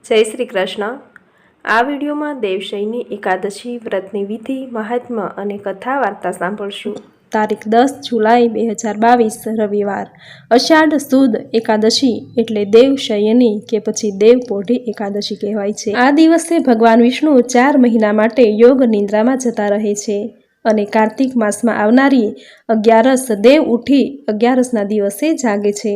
જય શ્રી કૃષ્ણ। આ વિડીયોમાં દેવશયની એકાદશી વ્રતની વિધિ, મહાત્મ્ય અને કથા વાર્તા સાંભળશું। તારીખ 10 જુલાઈ 2022 રવિવાર, અષાઢ સુદ એકાદશી એટલે દેવશયની કે પછી દેવપોઢી એકાદશી કહેવાય છે। આ દિવસે ભગવાન વિષ્ણુ 4 મહિના માટે યોગ નિંદ્રામાં જતા રહે છે અને કાર્તિક માસમાં આવનારી 11 દેવ ઉઠી 11ના દિવસે જાગે છે।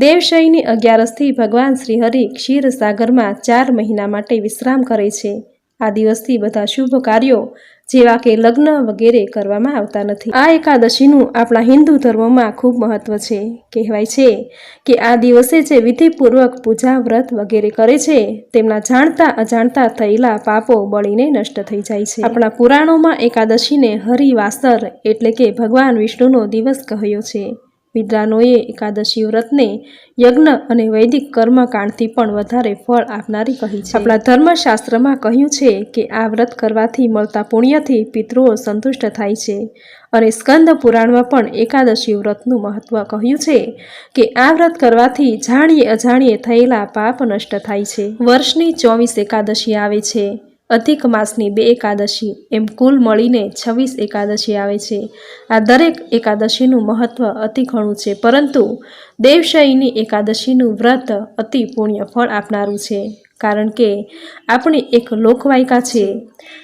દેવશયની 11થી ભગવાન શ્રી હરિ ક્ષીર સાગરમાં 4 મહિના માટે વિશ્રામ કરે છે। આ દિવસથી બધા શુભ કાર્યો જેવા કે લગ્ન વગેરે કરવામાં આવતા નથી। આ એકાદશીનું આપણા હિન્દુ ધર્મમાં ખૂબ મહત્વ છે। કહેવાય છે કે આ દિવસે જે વિધિપૂર્વક પૂજા વ્રત વગેરે કરે છે તેમના જાણતા અજાણતા થયેલા પાપો બળીને નષ્ટ થઈ જાય છે। આપણા પુરાણોમાં એકાદશીને હરિવાસર એટલે કે ભગવાન વિષ્ણુનો દિવસ કહ્યો છે। વિદ્વાનોએ એકાદશી વ્રતને યજ્ઞ અને વૈદિક કર્મકાંડથી પણ વધારે ફળ આપનારી કહી છે। આપણા ધર્મશાસ્ત્રમાં કહ્યું છે કે આ વ્રત કરવાથી મળતા પુણ્યથી પિતૃઓ સંતુષ્ટ થાય છે અને સ્કંદ પુરાણમાં પણ એકાદશી વ્રતનું મહત્વ કહ્યું છે કે આ વ્રત કરવાથી જાણીએ અજાણીએ થયેલા પાપ નષ્ટ થાય છે। વર્ષની 24 એકાદશી આવે છે। અધિક માસની 2 એકાદશી એમ કુલ મળીને 26 એકાદશી આવે છે। આ દરેક એકાદશીનું મહત્વ અતિ ઘણું છે, પરંતુ દેવશયની એકાદશીનું વ્રત અતિ પુણ્ય ફળ આપનારું છે, કારણ કે આપણી એક લોકવાયકા છે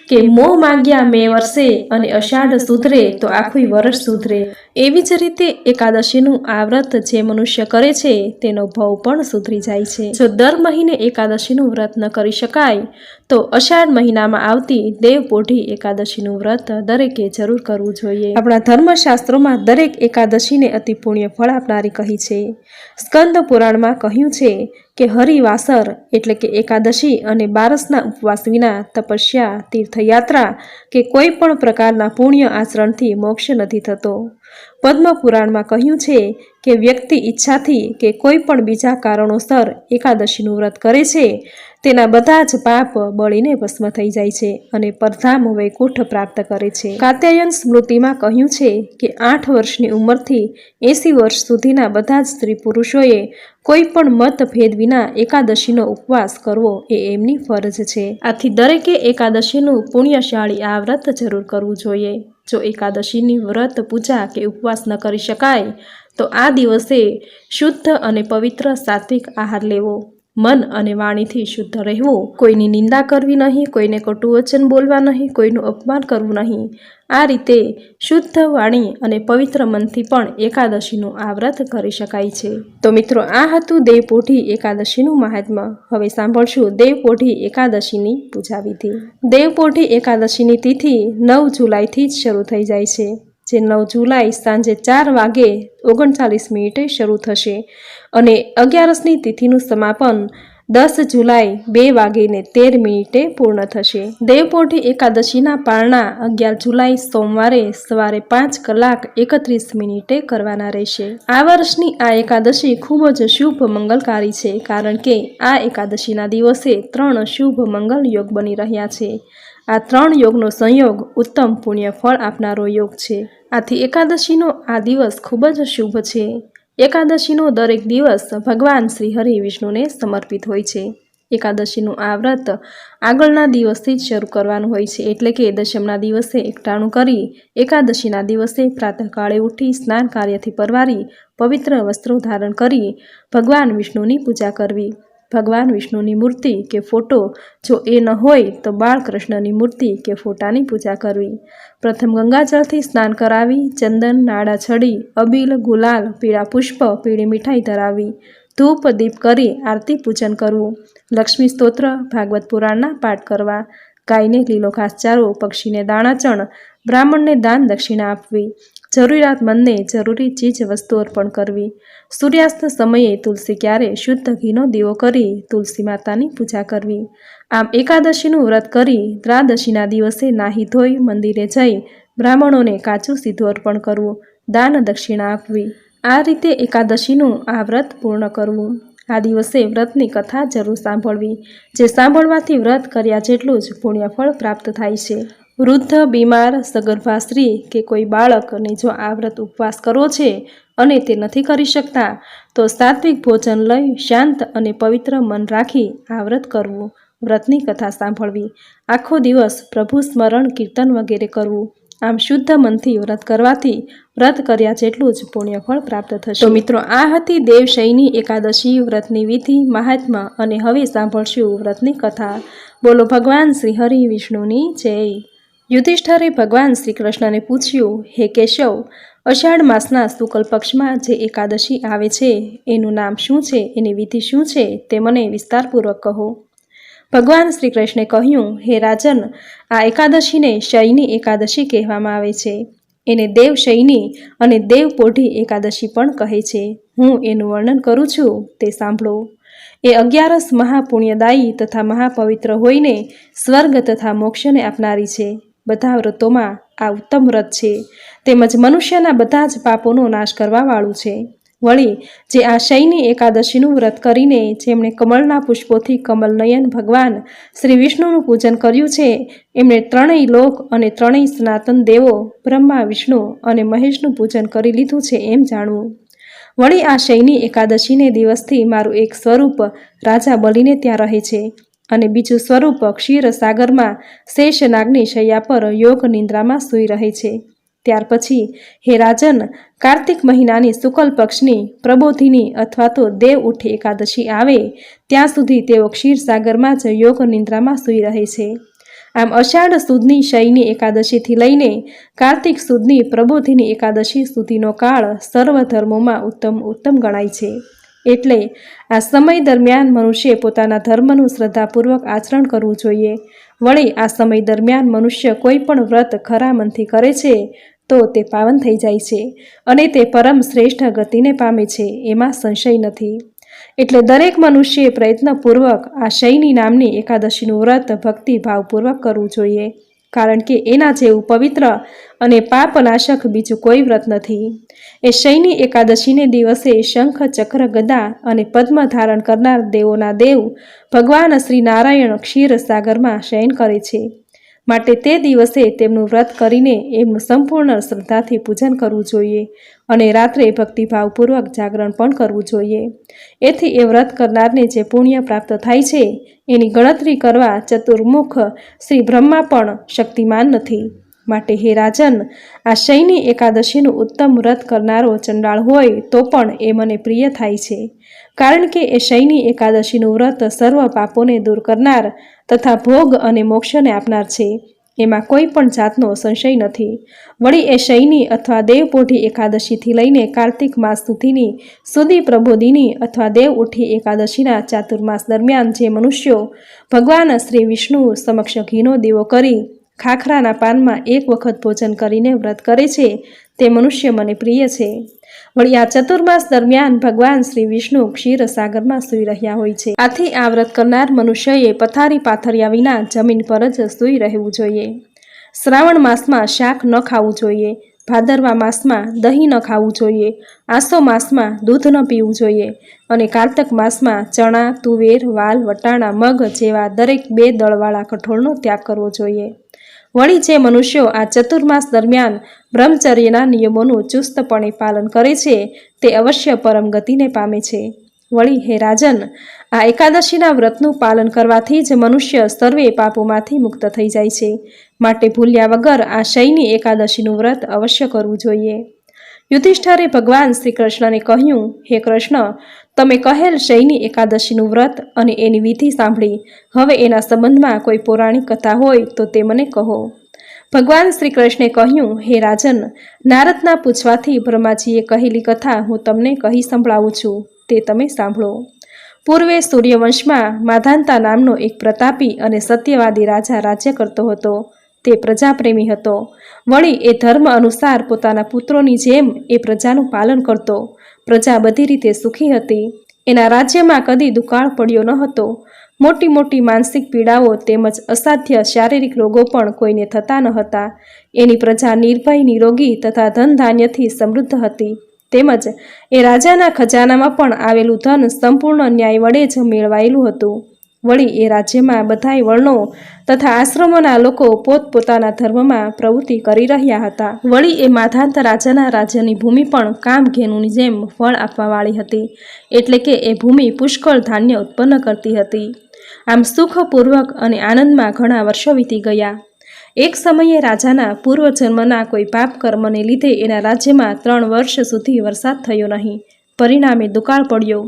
કે મોં માગ્યા મેં વર્ષે અને અષાઢ સુધરે તો આખું વર્ષ સુધરે। એવી જ રીતે એકાદશીનું આ વ્રત જે મનુષ્ય કરે છે તેનો ભવ પણ સુધરી જાય છે। જો દર મહિને એકાદશીનું વ્રત ન કરી શકાય તો અષાઢ મહિનામાં આવતી દેવપોઢી એકાદશીનું વ્રત દરેકે જરૂર કરવું જોઈએ। આપણા ધર્મશાસ્ત્રોમાં દરેક એકાદશીને અતિ પુણ્ય ફળ આપનારી કહી છે। સ્કંદ પુરાણમાં કહ્યું છે કે હરિવાસર એટલે કે એકાદશી અને બારસના ઉપવાસ વિના તપસ્યા, તીર્થયાત્રા કે કોઈ પણ પ્રકારના પુણ્ય આચરણથી મોક્ષ નથી થતો। પદ્મ પુરાણમાં કહ્યું છે કે વ્યક્તિ ઈચ્છાથી કે કોઈ પણ બીજા કારણોસર એકાદશીનું વ્રત કરે છે તેના બધા જ પાપ બળીને ભસ્મ થઈ જાય છે અને પરધામ વૈકુંઠ પ્રાપ્ત કરે છે। કાત્યાયન સ્મૃતિમાં કહ્યું છે કે 8 વર્ષની ઉંમરથી 80 વર્ષ સુધીના બધા જ સ્ત્રી પુરુષોએ કોઈ પણ મતભેદ વિના એકાદશીનો ઉપવાસ કરવો એ એમની ફરજ છે। આથી દરેકે એકાદશીનું પુણ્યશાળી આ વ્રત જરૂર કરવું જોઈએ। જો એકાદશીની વ્રત પૂજા કે ઉપવાસ ન કરી શકાય તો આ દિવસે શુદ્ધ અને પવિત્ર સાત્વિક આહાર લેવો, મન અને વાણીથી શુદ્ધ રહેવું, કોઈની નિંદા કરવી નહીં, કોઈને કટુ વચન બોલવા નહીં, કોઈનું અપમાન કરવું નહીં। આ રીતે શુદ્ધ વાણી અને પવિત્ર મનથી પણ એકાદશીનું આ વ્રત કરી શકાય છે। તો મિત્રો, આ હતું દેવપોઢી એકાદશીનું મહાત્મ્ય। હવે સાંભળશું દેવપોઢી એકાદશીની પૂજા વિધિ। દેવપોઢી એકાદશીની તિથિ 9 જુલાઈથી જ શરૂ થઈ જાય છે, જે 9 જુલાઈ સાંજે 4 વાગે 39 મિનિટે શરૂ થશે અને 11ની તિથિનું સમાપન 10 જુલાઈ 2 વાગીને 13 મિનિટે પૂર્ણ થશે। દેવપોઢી એકાદશીના પારણા 11 જુલાઈ સોમવારે સવારે 5 કલાક 31 મિનિટે કરવાના રહેશે। આ વર્ષની આ એકાદશી ખૂબ જ શુભ મંગલકારી છે, કારણ કે આ એકાદશીના દિવસે 3 શુભ મંગલ યોગ બની રહ્યા છે। આ 3 યોગનો સંયોગ ઉત્તમ પુણ્ય ફળ આપનારો યોગ છે। આથી એકાદશીનો આ દિવસ ખૂબ જ શુભ છે। એકાદશીનો દરેક દિવસ ભગવાન શ્રી હરિ વિષ્ણુને સમર્પિત હોય છે। એકાદશીનું આ વ્રત આગળના દિવસથી જ શરૂ કરવાનું હોય છે, એટલે કે દશમના દિવસે એકટાણું કરી એકાદશીના દિવસે પ્રાતઃકાળે ઉઠી સ્નાન કાર્યથી પરવારી પવિત્ર વસ્ત્રો ધારણ કરી ભગવાન વિષ્ણુની પૂજા કરવી। ભગવાન વિષ્ણુની મૂર્તિ કે ફોટો જો એ ન હોય તો બાળકૃષ્ણની મૂર્તિ કે ફોટાની પૂજા કરવી। પ્રથમ ગંગાજળથી સ્નાન કરાવી, ચંદન, નાળા છડી, અબીલ, ગુલાલ, પીળા પુષ્પ, પીળી મીઠાઈ ધરાવી, ધૂપ દીપ કરી આરતી પૂજન કરવું। લક્ષ્મી સ્તોત્ર, ભાગવત પુરાણના પાઠ કરવા, ગાયને લીલો ઘાસચારો, પક્ષીને દાણાચણ, બ્રાહ્મણને દાન દક્ષિણા આપવી, જરૂરિયાતમંદને જરૂરી ચીજ વસ્તુ અર્પણ કરવી। સૂર્યાસ્ત સમયે તુલસી ક્યારે શુદ્ધ ઘીનો દીવો કરી તુલસી માતાની પૂજા કરવી। આમ એકાદશીનું વ્રત કરી દ્વાદશીના દિવસે નાહી ધોઈ મંદિરે જઈ બ્રાહ્મણોને કાચું સીધું અર્પણ કરવું, દાન દક્ષિણા આપવી। આ રીતે એકાદશીનું આ વ્રત પૂર્ણ કરવું। આ દિવસે વ્રતની કથા જરૂર સાંભળવી, જે સાંભળવાથી વ્રત કર્યા જેટલું જ પુણ્યફળ પ્રાપ્ત થાય છે। વૃદ્ધ, બીમાર, સગર્ભા સ્ત્રી કે કોઈ બાળકને જો આ વ્રત ઉપવાસ કરવો છે અને તે નથી કરી શકતા તો સાત્વિક ભોજન લઈ શાંત અને પવિત્ર મન રાખી આ વ્રત કરવું, વ્રતની કથા સાંભળવી, આખો દિવસ પ્રભુ સ્મરણ, કીર્તન વગેરે કરવું. આમ શુદ્ધ મનથી વ્રત કરવાથી વ્રત કર્યા જેટલું જ પુણ્યફળ પ્રાપ્ત થશે. તો મિત્રો, આ હતી દેવશયની એકાદશી વ્રતની વિધિ, મહાત્મ્ય અને હવે સાંભળશું વ્રતની કથા. બોલો ભગવાન શ્રી હરિ વિષ્ણુની જય. યુધિષ્ઠરે ભગવાન શ્રી કૃષ્ણને પૂછ્યું, હે કેશવ, અષાઢ માસના શુક્લ પક્ષમાં જે એકાદશી આવે છે એનું નામ શું છે, એની વિધિ શું છે તે મને વિસ્તારપૂર્વક કહો. ભગવાન શ્રી કૃષ્ણે કહ્યું, હે રાજન, આ એકાદશીને શયની એકાદશી કહેવામાં આવે છે. એને દેવશયની અને દેવપોઢી એકાદશી પણ કહે છે. હું એનું વર્ણન કરું છું તે સાંભળો. એ 11 મહાપુણ્યદાયી તથા મહાપવિત્ર હોઈને સ્વર્ગ તથા મોક્ષને આપનારી છે. બધા વ્રતોમાં આ ઉત્તમ વ્રત છે, તેમજ મનુષ્યના બધા જ પાપોનો નાશ કરવાવાળું છે. વળી જે આ શયની એકાદશીનું વ્રત કરીને જેમણે કમળના પુષ્પોથી કમલનયન ભગવાન શ્રી વિષ્ણુનું પૂજન કર્યું છે, એમણે ત્રણેય લોક અને ત્રણેય સનાતન દેવો બ્રહ્મા, વિષ્ણુ અને મહેશનું પૂજન કરી લીધું છે એમ જાણવું. વળી આ શયની એકાદશીને દિવસથી મારું એક સ્વરૂપ રાજા બલીને ત્યાં રહે છે અને બીજું સ્વરૂપ ક્ષીર સાગરમાં શેષનાગની શૈયા પર યોગ નિંદ્રામાં સૂઈ રહે છે. ત્યાર પછી હે રાજન, કાર્તિક મહિનાની શુક્લ પક્ષની પ્રબોધિની અથવા તો દેવ ઉઠી એકાદશી આવે ત્યાં સુધી તેઓ ક્ષીરસાગરમાં જ યોગ નિંદ્રામાં સૂઈ રહે છે. આમ અષાઢ સુદની શયની એકાદશીથી લઈને કાર્તિક સુદની પ્રબોધિની એકાદશી સુધીનો કાળ સર્વ ધર્મોમાં ઉત્તમ ગણાય છે. એટલે આ સમય દરમિયાન મનુષ્ય પોતાના ધર્મનું શ્રદ્ધાપૂર્વક આચરણ કરવું જોઈએ. વળી આ સમય દરમિયાન મનુષ્ય કોઈ પણ વ્રત ખરા મનથી કરે છે તો તે પાવન થઈ જાય છે અને તે પરમ શ્રેષ્ઠ ગતિને પામે છે, એમાં સંશય નથી. એટલે દરેક મનુષ્યએ પ્રયત્નપૂર્વક આ શયની નામની એકાદશીનું વ્રત ભક્તિભાવપૂર્વક કરવું જોઈએ, કારણ કે એના જેવું પવિત્ર અને પાપનાશક બીજું કોઈ વ્રત નથી. એ શયની એકાદશીને દિવસે શંખ, ચક્ર, ગદા અને પદ્મ ધારણ કરનાર દેવોના દેવ ભગવાન શ્રી નારાયણ ક્ષીર સાગરમાં શયન કરે છે. માટે તે દિવસે તેમનું વ્રત કરીને એમનું સંપૂર્ણ શ્રદ્ધાથી પૂજન કરવું જોઈએ અને રાત્રે ભક્તિભાવપૂર્વક જાગરણ પણ કરવું જોઈએ. એથી એ વ્રત કરનારને જે પુણ્ય પ્રાપ્ત થાય છે એની ગણતરી કરવા ચતુર્મુખ શ્રી બ્રહ્મા પણ શક્તિમાન નથી. માટે હે રાજન, આ શયની એકાદશીનું ઉત્તમ વ્રત કરનારો ચંડાળ હોય તો પણ એ મને પ્રિય થાય છે, કારણ કે એ શયની એકાદશીનું વ્રત સર્વ પાપોને દૂર કરનાર તથા ભોગ અને મોક્ષને આપનાર છે, એમાં કોઈ પણ જાતનો સંશય નથી. વળી એ શયની અથવા દેવપોઢી એકાદશીથી લઈને કાર્તિક માસ સુધી પ્રબોધિની અથવા દેવ ઉઠી એકાદશીના ચાતુર્માસ દરમિયાન જે મનુષ્યો ભગવાન શ્રી વિષ્ણુ સમક્ષ ઘીનો દીવો કરી ખાખરાના પાનમાં એક વખત ભોજન કરીને વ્રત કરે છે તે મનુષ્ય મને પ્રિય છે. વળી આ ચતુર્માસ દરમિયાન ભગવાન શ્રી વિષ્ણુ ક્ષીર સાગરમાં સૂઈ રહ્યા હોય છે. આથી આ વ્રત કરનાર મનુષ્યએ પથારી પાથર્યા વિના જમીન પર જ સૂઈ રહેવું જોઈએ. શ્રાવણ માસમાં શાક ન ખાવું જોઈએ. ભાદરવા માસમાં દહીં ન ખાવું જોઈએ. આસો માસમાં દૂધ ન પીવું જોઈએ અને કારતક માસમાં ચણા, તુવેર, વાલ, વટાણા, મગ જેવા દરેક 2 દળવાળા કઠોળનો ત્યાગ કરવો જોઈએ. વળી જે મનુષ્યો આ ચતુર્માસ દરમિયાન બ્રહ્મચર્યના નિયમોનું ચુસ્તપણે પાલન કરે છે તે અવશ્ય પરમ ગતિને પામે છે. વળી હે રાજન, આ એકાદશીના વ્રતનું પાલન કરવાથી જ મનુષ્ય સર્વે પાપોમાંથી મુક્ત થઈ જાય છે. માટે ભૂલ્યા વગર આ શયની એકાદશીનું વ્રત અવશ્ય કરવું જોઈએ. યુધિષ્ઠરે ભગવાન શ્રી કૃષ્ણને કહ્યું, હે કૃષ્ણ, તમે કહેલ શયની એકાદશીનું વ્રત અને એની વિધિ સાંભળી. હવે એના સંબંધમાં કોઈ પૌરાણિક કથા હોય તો તે મને કહો. ભગવાન શ્રી કૃષ્ણે કહ્યું, હે રાજન, નારદના પૂછવાથી બ્રહ્માજીએ કહેલી કથા હું તમને કહી સંભળાવું છું, તે તમે સાંભળો. પૂર્વે સૂર્યવંશમાં માધાંતા નામનો એક પ્રતાપી અને સત્યવાદી રાજા રાજ્ય કરતો હતો. તે પ્રજાપ્રેમી હતો. વળી એ ધર્મ અનુસાર પોતાના પુત્રોની જેમ એ પ્રજાનું પાલન કરતો. પ્રજા બધી રીતે સુખી હતી. એના રાજ્યમાં કદી દુકાળ પડ્યો ન હતો. મોટી મોટી માનસિક પીડાઓ તેમજ અસાધ્ય શારીરિક રોગો પણ કોઈને થતા ન હતા. એની પ્રજા નિર્ભય, નિરોગી તથા ધન ધાન્યથી સમૃદ્ધ હતી. તેમજ એ રાજાના ખજાનામાં પણ આવેલું ધન સંપૂર્ણ ન્યાય વડે જ મેળવાયેલું હતું. વળી એ રાજ્યમાં બધાય વર્ણો તથા આશ્રમોના લોકો પોતપોતાના ધર્મમાં પ્રવૃત્તિ કરી રહ્યા હતા. વળી એ માધાંત રાજાના રાજ્યની ભૂમિ પણ કામધેનુની જેમ ફળ આપવાવાળી હતી, એટલે કે એ ભૂમિ પુષ્કળ ધાન્ય ઉત્પન્ન કરતી હતી. આમ સુખપૂર્વક અને આનંદમાં ઘણા વર્ષો વીતી ગયા. એક સમયે રાજાના પૂર્વજન્મના કોઈ પાપ કર્મને લીધે એના રાજ્યમાં 3 વર્ષ સુધી વરસાદ થયો નહીં. પરિણામે દુકાળ પડ્યો.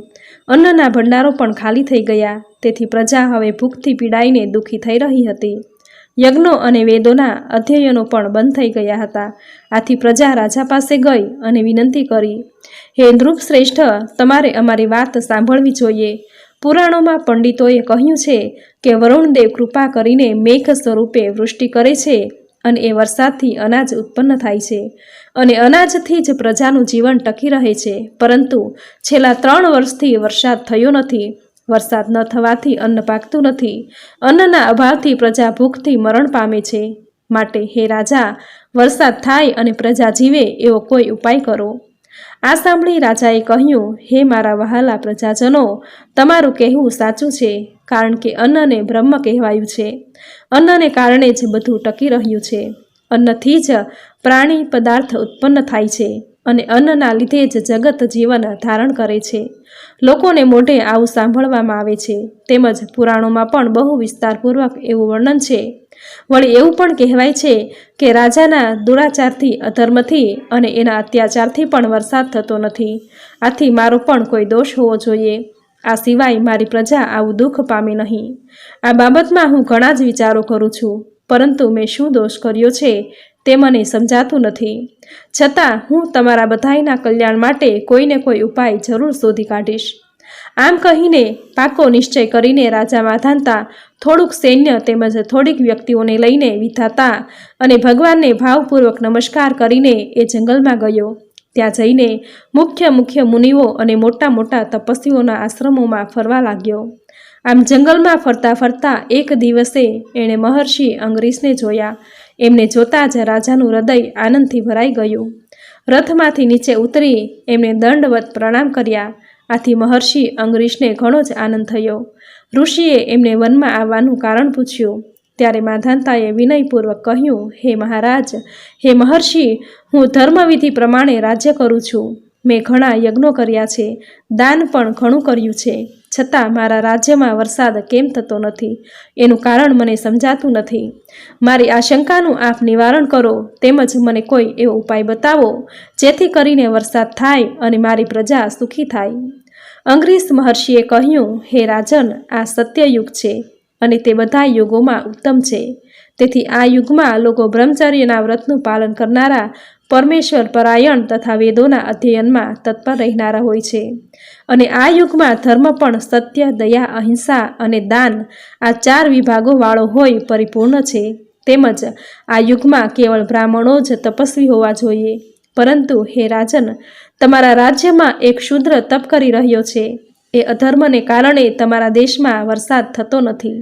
અન્નના ભંડારો પણ ખાલી થઈ ગયા. તેથી પ્રજા હવે ભૂખથી પીડાઈને દુઃખી થઈ રહી હતી. યજ્ઞો અને વેદોના અધ્યયનો પણ બંધ થઈ ગયા હતા. આથી પ્રજા રાજા પાસે ગઈ અને વિનંતી કરી, હે નૃપશ્રેષ્ઠ, તમારે અમારી વાત સાંભળવી જોઈએ. પુરાણોમાં પંડિતોએ કહ્યું છે કે વરુણદેવ કૃપા કરીને મેઘ સ્વરૂપે વૃષ્ટિ કરે છે અને એ વરસાદથી અનાજ ઉત્પન્ન થાય છે અને અનાજથી જ પ્રજાનું જીવન ટકી રહે છે. પરંતુ છેલ્લા 3 વર્ષથી વરસાદ થયો નથી. વરસાદ ન થવાથી અન્ન પાકતું નથી. અન્નના અભાવથી પ્રજા ભૂખથી મરણ પામે છે. માટે હે રાજા, વરસાદ થાય અને પ્રજા જીવે એવો કોઈ ઉપાય કરો. આ સાંભળી રાજાએ કહ્યું, હે મારા વહાલા પ્રજાજનો, તમારું કહેવું સાચું છે, કારણ કે અન્નને બ્રહ્મ કહેવાયું છે. અન્નને કારણે જ બધું ટકી રહ્યું છે. અન્નથી જ પ્રાણી પદાર્થ ઉત્પન્ન થાય છે અને અન્નના લીધે જ જગત જીવન ધારણ કરે છે. લોકોને મોઢે આવું સાંભળવામાં આવે છે. તેમજ પુરાણોમાં પણ બહુ વિસ્તારપૂર્વક એવું વર્ણન છે. વળી એવું પણ કહેવાય છે કે રાજાના દુરાચારથી, અધર્મથી અને એના અત્યાચારથી પણ વરસાદ થતો નથી. આથી મારો પણ કોઈ દોષ હોવો જોઈએ. આ સિવાય મારી પ્રજા આવું દુઃખ પામે નહીં. આ બાબતમાં હું ઘણા જ વિચારો કરું છું, પરંતુ મેં શું દોષ કર્યો છે તે મને સમજાતું નથી. છતાં હું તમારા બધાયના કલ્યાણ માટે કોઈને કોઈ ઉપાય જરૂર શોધી કાઢીશ. આમ કહીને પાકો નિશ્ચય કરીને રાજા માધાંતા થોડુંક સૈન્ય તેમજ થોડીક વ્યક્તિઓને લઈને વિધાતા અને ભગવાનને ભાવપૂર્વક નમસ્કાર કરીને એ જંગલમાં ગયો. ત્યાં જઈને મુખ્ય મુનિઓ અને મોટા તપસ્વીઓના આશ્રમોમાં ફરવા લાગ્યો. આમ જંગલમાં ફરતા ફરતા એક દિવસે એણે મહર્ષિ અંગરીશને જોયા. એમને જોતાં જ રાજાનું હૃદય આનંદથી ભરાઈ ગયું. રથમાંથી નીચે ઉતરી એમને દંડવત પ્રણામ કર્યા. આથી મહર્ષિ અંગરીશને ઘણો જ આનંદ થયો. ઋષિએ એમને વનમાં આવવાનું કારણ પૂછ્યું. ત્યારે માધાંતાએ વિનયપૂર્વક કહ્યું, હે મહારાજ, હે મહર્ષિ, હું ધર્મવિધિ પ્રમાણે રાજ્ય કરું છું. મેં ઘણા યજ્ઞો કર્યા છે, દાન પણ ઘણું કર્યું છે. છતાં મારા રાજ્યમાં વરસાદ કેમ થતો નથી એનું કારણ મને સમજાતું નથી. મારી આ શંકાનું આપ નિવારણ કરો, તેમજ મને કોઈ એવો ઉપાય બતાવો જેથી કરીને વરસાદ થાય અને મારી પ્રજા સુખી થાય. અંગરીશ મહર્ષિએ કહ્યું, હે રાજન, આ સત્યયુગ છે અને તે બધા યુગોમાં ઉત્તમ છે. તેથી આ યુગમાં લોકો બ્રહ્મચર્યના વ્રતનું પાલન કરનારા, પરમેશ્વર પરાયણ તથા વેદોના અધ્યયનમાં તત્પર રહેનારા હોય છે. અને આ યુગમાં ધર્મ પણ સત્ય, દયા, અહિંસા અને દાન, આ 4 વિભાગો વાળો હોય પરિપૂર્ણ છે. તેમજ આ યુગમાં કેવળ બ્રાહ્મણો જ તપસ્વી હોવા જોઈએ. પરંતુ હે રાજન, તમારા રાજ્યમાં એક શૂદ્ર તપ કરી રહ્યો છે. એ અધર્મને કારણે તમારા દેશમાં વરસાદ થતો નથી.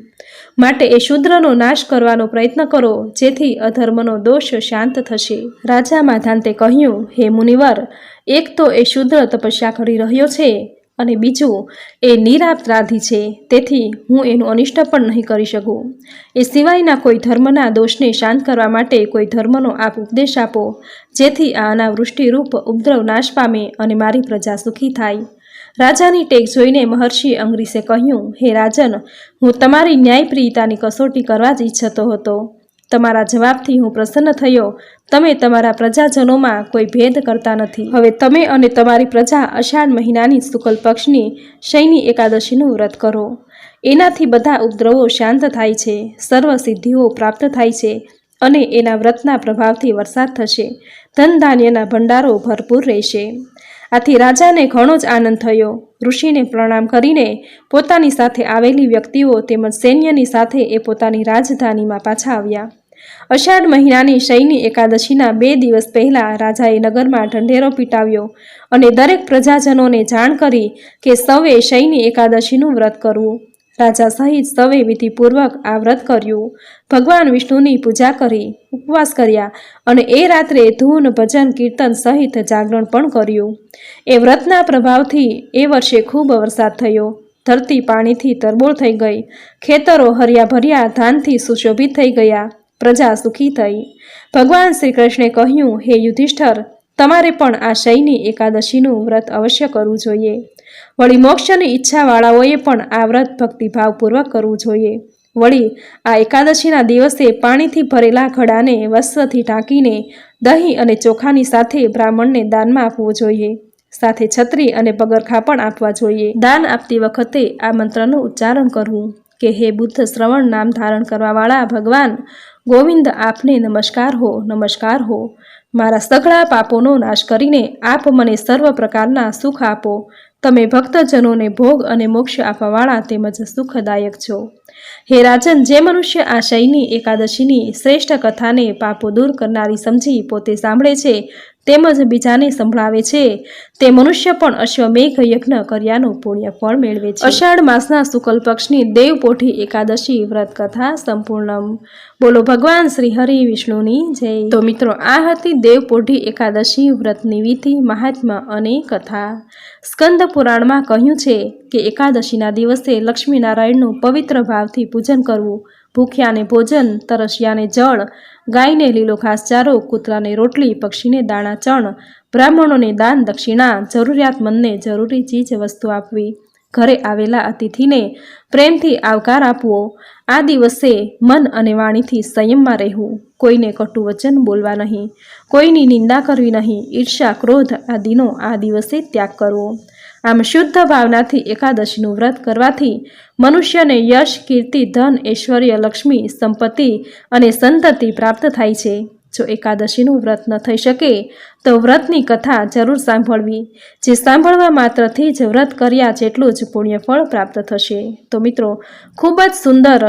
માટે એ શૂદ્રનો નાશ કરવાનો પ્રયત્ન કરો, જેથી અધર્મનો દોષ શાંત થશે. રાજા માધાંતે કહ્યું, હે મુનિવર, એક તો એ શૂદ્ર તપસ્યા કરી રહ્યો છે અને બીજું એ નિરાપરાધી છે. તેથી હું એનું અનિષ્ટ પણ નહીં કરી શકું. એ સિવાયના કોઈ ધર્મના દોષને શાંત કરવા માટે કોઈ ધર્મનો આપ ઉપદેશ આપો, જેથી આ અનાવૃષ્ટિરૂપ ઉપદ્રવ નાશ પામે અને મારી પ્રજા સુખી થાય. રાજાની ટેક જોઈને મહર્ષિ અંગરીશે કહ્યું, હે રાજન, હું તમારી ન્યાયપ્રિયતાની કસોટી કરવા જ ઈચ્છતો હતો. તમારા જવાબથી હું પ્રસન્ન થયો. તમે તમારા પ્રજાજનોમાં કોઈ ભેદ કરતા નથી. હવે તમે અને તમારી પ્રજા અષાઢ મહિનાની શુક્લ પક્ષની શયની એકાદશીનું વ્રત કરો. એનાથી બધા ઉપદ્રવો શાંત થાય છે, સર્વ સિદ્ધિઓ પ્રાપ્ત થાય છે અને એના વ્રતના પ્રભાવથી વરસાદ થશે. ધન ધાન્યના ભંડારો ભરપૂર રહેશે. આથી રાજાને ઘણો જ આનંદ થયો. ઋષિને પ્રણામ કરીને પોતાની સાથે આવેલી વ્યક્તિઓ તેમજ સૈન્યની સાથે એ પોતાની રાજધાનીમાં પાછા આવ્યા. અષાઢ મહિનાની શયની એકાદશીના 2 દિવસ પહેલાં રાજાએ નગરમાં ઢંઢેરો પીટાવ્યો અને દરેક પ્રજાજનોને જાણ કરી કે સૌએ શયની એકાદશીનું વ્રત કરવું. રાજા સહિત સૌએ વિધિપૂર્વક આ વ્રત કર્યું. ભગવાન વિષ્ણુની પૂજા કરી, ઉપવાસ કર્યા અને એ રાત્રે ધૂન, ભજન, કીર્તન સહિત જાગરણ પણ કર્યું. એ વ્રતના પ્રભાવથી એ વર્ષે ખૂબ વરસાદ થયો. ધરતી પાણીથી તરબોળ થઈ ગઈ, ખેતરો હર્યાભર્યા ધાનથી સુશોભિત થઈ ગયા, પ્રજા સુખી થઈ. ભગવાન શ્રી કૃષ્ણે કહ્યું, હે યુધિષ્ઠર, તમારે પણ આ શયની એકાદશીનું વ્રત અવશ્ય કરવું જોઈએ. વળી મોક્ષની ઈચ્છાવાળાઓએ પણ આ વ્રત ભક્તિભાવપૂર્વક કરવું જોઈએ. વળી આ એકાદશીના દિવસે પાણીથી ભરેલા ઘડાને વસ્ત્રથી ઢાંકીને દહીં અને ચોખાની સાથે બ્રાહ્મણને દાનમાં આપવું જોઈએ. સાથે છત્રી અને પગરખા પણ આપવા જોઈએ. દાન આપતી વખતે આ મંત્રનું ઉચ્ચારણ કરવું કે હે બુદ્ધ શ્રવણ નામ ધારણ કરવાવાળા ભગવાન ગોવિંદ, આપને નમસ્કાર હો, નમસ્કાર હો. મારા સઘળા પાપોનો નાશ કરીને આપ મને સર્વ પ્રકારના સુખ આપો. તમે ભક્તજનોને ભોગ અને મોક્ષ આપવાવાળા તેમજ સુખદાયક છો. હે રાજન, જે મનુષ્ય આ શયની એકાદશીની શ્રેષ્ઠ કથાને પાપો દૂર કરનારી સમજી પોતે સાંભળે છે તેમજ બીજાને સંભળાવે છે, તે મનુષ્ય પણ અશ્વમેઘ યજ્ઞ કર્યાનું પુણ્ય ફળ મેળવે છે. અષાઢ માસના શુક્લ પક્ષની દેવપોઢી એકાદશી વ્રત કથા સંપૂર્ણમ. બોલો ભગવાન શ્રી હરિ વિષ્ણુની જય. તો મિત્રો, આ હતી દેવપોઢી એકાદશી વ્રતની વિધિ, મહાત્મ્ય અને કથા. સ્કંદ પુરાણમાં કહ્યું છે કે એકાદશીના દિવસે લક્ષ્મીનારાયણનું પવિત્ર ભાવથી પૂજન કરવું. ભૂખ્યાને ભોજન, તરસ્યાને જળ, ગાયને લીલો ઘાસચારો, કૂતરાને રોટલી, પક્ષીને દાણા ચણ, બ્રાહ્મણોને દાન દક્ષિણા, જરૂરિયાતમંદને જરૂરી ચીજ વસ્તુ આપવી, ઘરે આવેલા અતિથિને પ્રેમથી આવકાર આપવો. આ દિવસે મન અને વાણીથી સંયમમાં રહેવું. કોઈને કટુ વચન બોલવા નહીં, કોઈની નિંદા કરવી નહીં, ઈર્ષ્યા, ક્રોધ આદિનો આ દિવસે ત્યાગ કરવો. આમ શુદ્ધ ભાવનાથી એકાદશીનું વ્રત કરવાથી મનુષ્યને યશ, કીર્તિ, ધન, ઐશ્વર્ય, લક્ષ્મી, સંપત્તિ અને સંતતિ પ્રાપ્ત થાય છે. જો એકાદશીનું વ્રત ન થઈ શકે તો વ્રતની કથા જરૂર સાંભળવી. જે સાંભળવા માત્રથી જ વ્રત કર્યા જેટલું જ પુણ્યફળ પ્રાપ્ત થશે. તો મિત્રો, ખૂબ જ સુંદર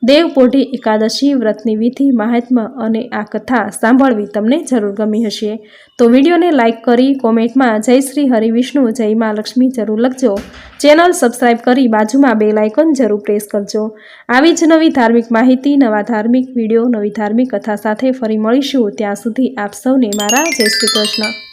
દેવપોઢી એકાદશી વ્રતની વિધિ, મહાત્મ્ય અને આ કથા સાંભળવી તમને જરૂર ગમી હશે. તો વિડીયોને લાઇક કરી કોમેન્ટમાં જય શ્રી હરિવિષ્ણુ, જય મા લક્ષ્મી જરૂર લખજો. ચેનલ સબસ્ક્રાઈબ કરી બાજુમાં બેલ આઇકોન જરૂર પ્રેસ કરજો. આવી જ નવી ધાર્મિક માહિતી, નવા ધાર્મિક વિડીયો, નવી ધાર્મિક કથા સાથે ફરી મળીશું. ત્યાં સુધી આપ સૌને મારા જય શ્રી કૃષ્ણ.